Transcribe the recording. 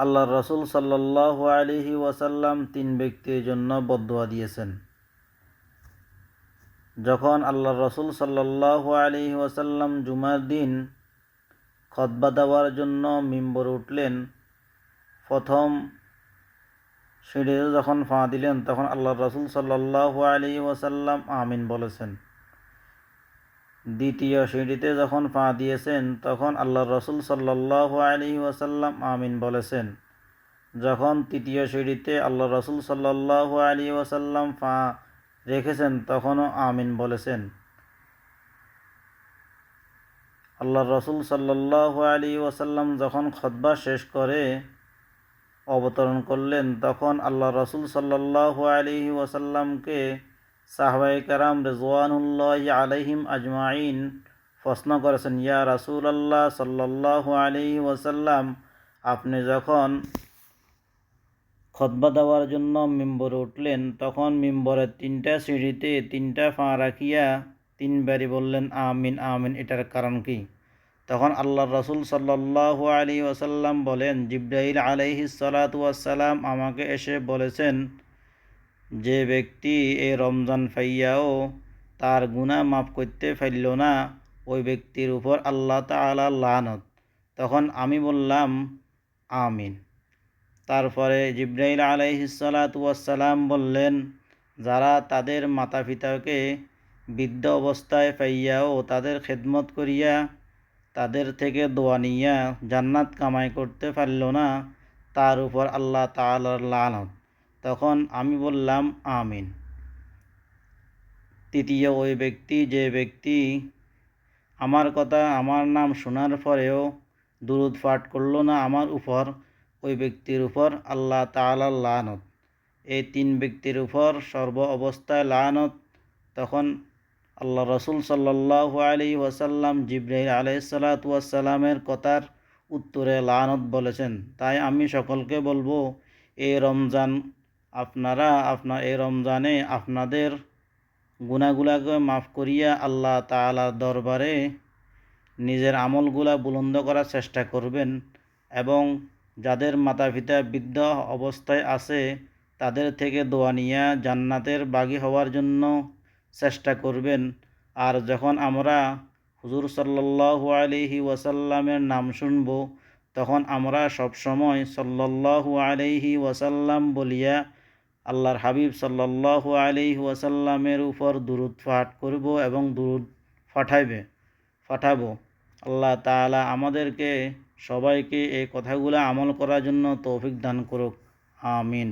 আল্লাহর রাসূল সাল্লাল্লাহু আলাইহি ওয়াসাল্লাম তিন ব্যক্তির জন্য বদদুয়া দিয়েছেন। যখন আল্লাহর রাসূল সাল্লাল্লাহু আলাইহি ওয়াসাল্লাম জুমার দিন খুতবা দেওয়ার জন্য মিম্বরে উঠলেন, প্রথম সিঁড়িতে যখন পা দিলেন তখন আল্লাহর রাসূল সাল্লাল্লাহু আলাইহি ওয়াসাল্লাম আমিন বলেছেন। দ্বিতীয় সিঁড়িতে যখন পা দিয়েছেন তখন আল্লাহর রাসূল সাল্লাল্লাহু আলাইহি ওয়াসাল্লাম আমিন বলেছেন। যখন তৃতীয় সিঁড়িতে আল্লাহর রাসূল সাল্লাল্লাহু আলাইহি ওয়াসাল্লাম পা রেখেছেন তখনও আমিন বলেছেন। আল্লাহর রাসূল সাল্লাল্লাহু আলাইহি ওয়াসাল্লাম যখন খুতবা শেষ করে অবতরণ করলেন তখন আল্লাহর রাসূল সাল্লাল্লাহু আলাইহি ওয়াসাল্লামকে সাহাবায়ে কেরাম রিজওয়ানুল্লাহি আলাইহিম আজমাইন প্রশ্ন করেছেন, ইয়া রাসূলুল্লাহ সাল্লাল্লাহু আলাইহি ওয়াসাল্লাম, আপনি যখন খুতবা দেওয়ার জন্য মিম্বরে উঠলেন তখন মিম্বরের তিনটা সিঁড়িতে তিনটা পা রাখিয়া তিনবারই বললেন আমিন আমিন, এটার কারণ কি? তখন আল্লাহর রাসূল সাল্লাল্লাহু আলাইহি ওয়াসাল্লাম বলেন, জিবরাইল আলাইহিস সালাতু ওয়াসসালাম আমাকে এসে বলেছেন, যে ব্যক্তি এই রমজান পাইয়াও তার গুনাহ মাফ করতে পারল না, ওই ব্যক্তির উপর আল্লাহ তাআলা লানত। তখন আমি বললাম আমিন। তারপরে জিবরাইল আলাইহিস সালাতু ওয়াসসালাম বললেন, যারা তাদের মাতা পিতাকে বৃদ্ধ অবস্থায় পাইয়াও তাদের খেদমত করিয়া তাদের থেকে দোয়া নিয়া জান্নাত কামাই করতে পারল না, তার উপর আল্লাহ তাআলার লানত। তখন আমি বললাম আমিন। তৃতীয় ওই ব্যক্তি, যে ব্যক্তি আমার কথা আমার নাম শোনার পরেও দুরূদ পাঠ করল না আমার উপর, ওই ব্যক্তির উপর আল্লাহ তাআলার লানত। এই তিন ব্যক্তির উপর সর্ব অবস্থায় লানত। তখন আল্লাহ রাসূল সাল্লাল্লাহু আলাইহি ওয়াসাল্লাম জিবরাইল আলাইহিস সালাতু ওয়াসসালামের কথার উত্তরে লানত বলেছেন। তাই আমি সকলকে বলবো, এই রমজানে আপনাদের গুনাহগুলাকে মাফ করিয়া আল্লাহ তাআলার দরবারে নিজের আমলগুলা বুলন্দ করার চেষ্টা করবেন এবং যাদের মাতা পিতা বৃদ্ধ অবস্থায় আছে তাদের থেকে দোয়া নিয়া জান্নাতের বাগী হওয়ার জন্য চেষ্টা করবেন। আর যখন আমরা হুজুর সাল্লাল্লাহু আলাইহি ওয়াসাল্লামের নাম শুনব তখন আমরা সবসময় সাল্লাল্লাহু আলাইহি ওয়াসাল্লাম বলিয়া আল্লাহর হাবিব সাল্লাল্লাহু আলাইহি ওয়াসাল্লামের উপর দুরূদ পাঠ করব এবং দুরূদ পাঠাবো। আল্লাহ তাআলা আমাদেরকে সবাইকে এই কথাগুলো আমল করার জন্য তৌফিক দান করুক। আমিন।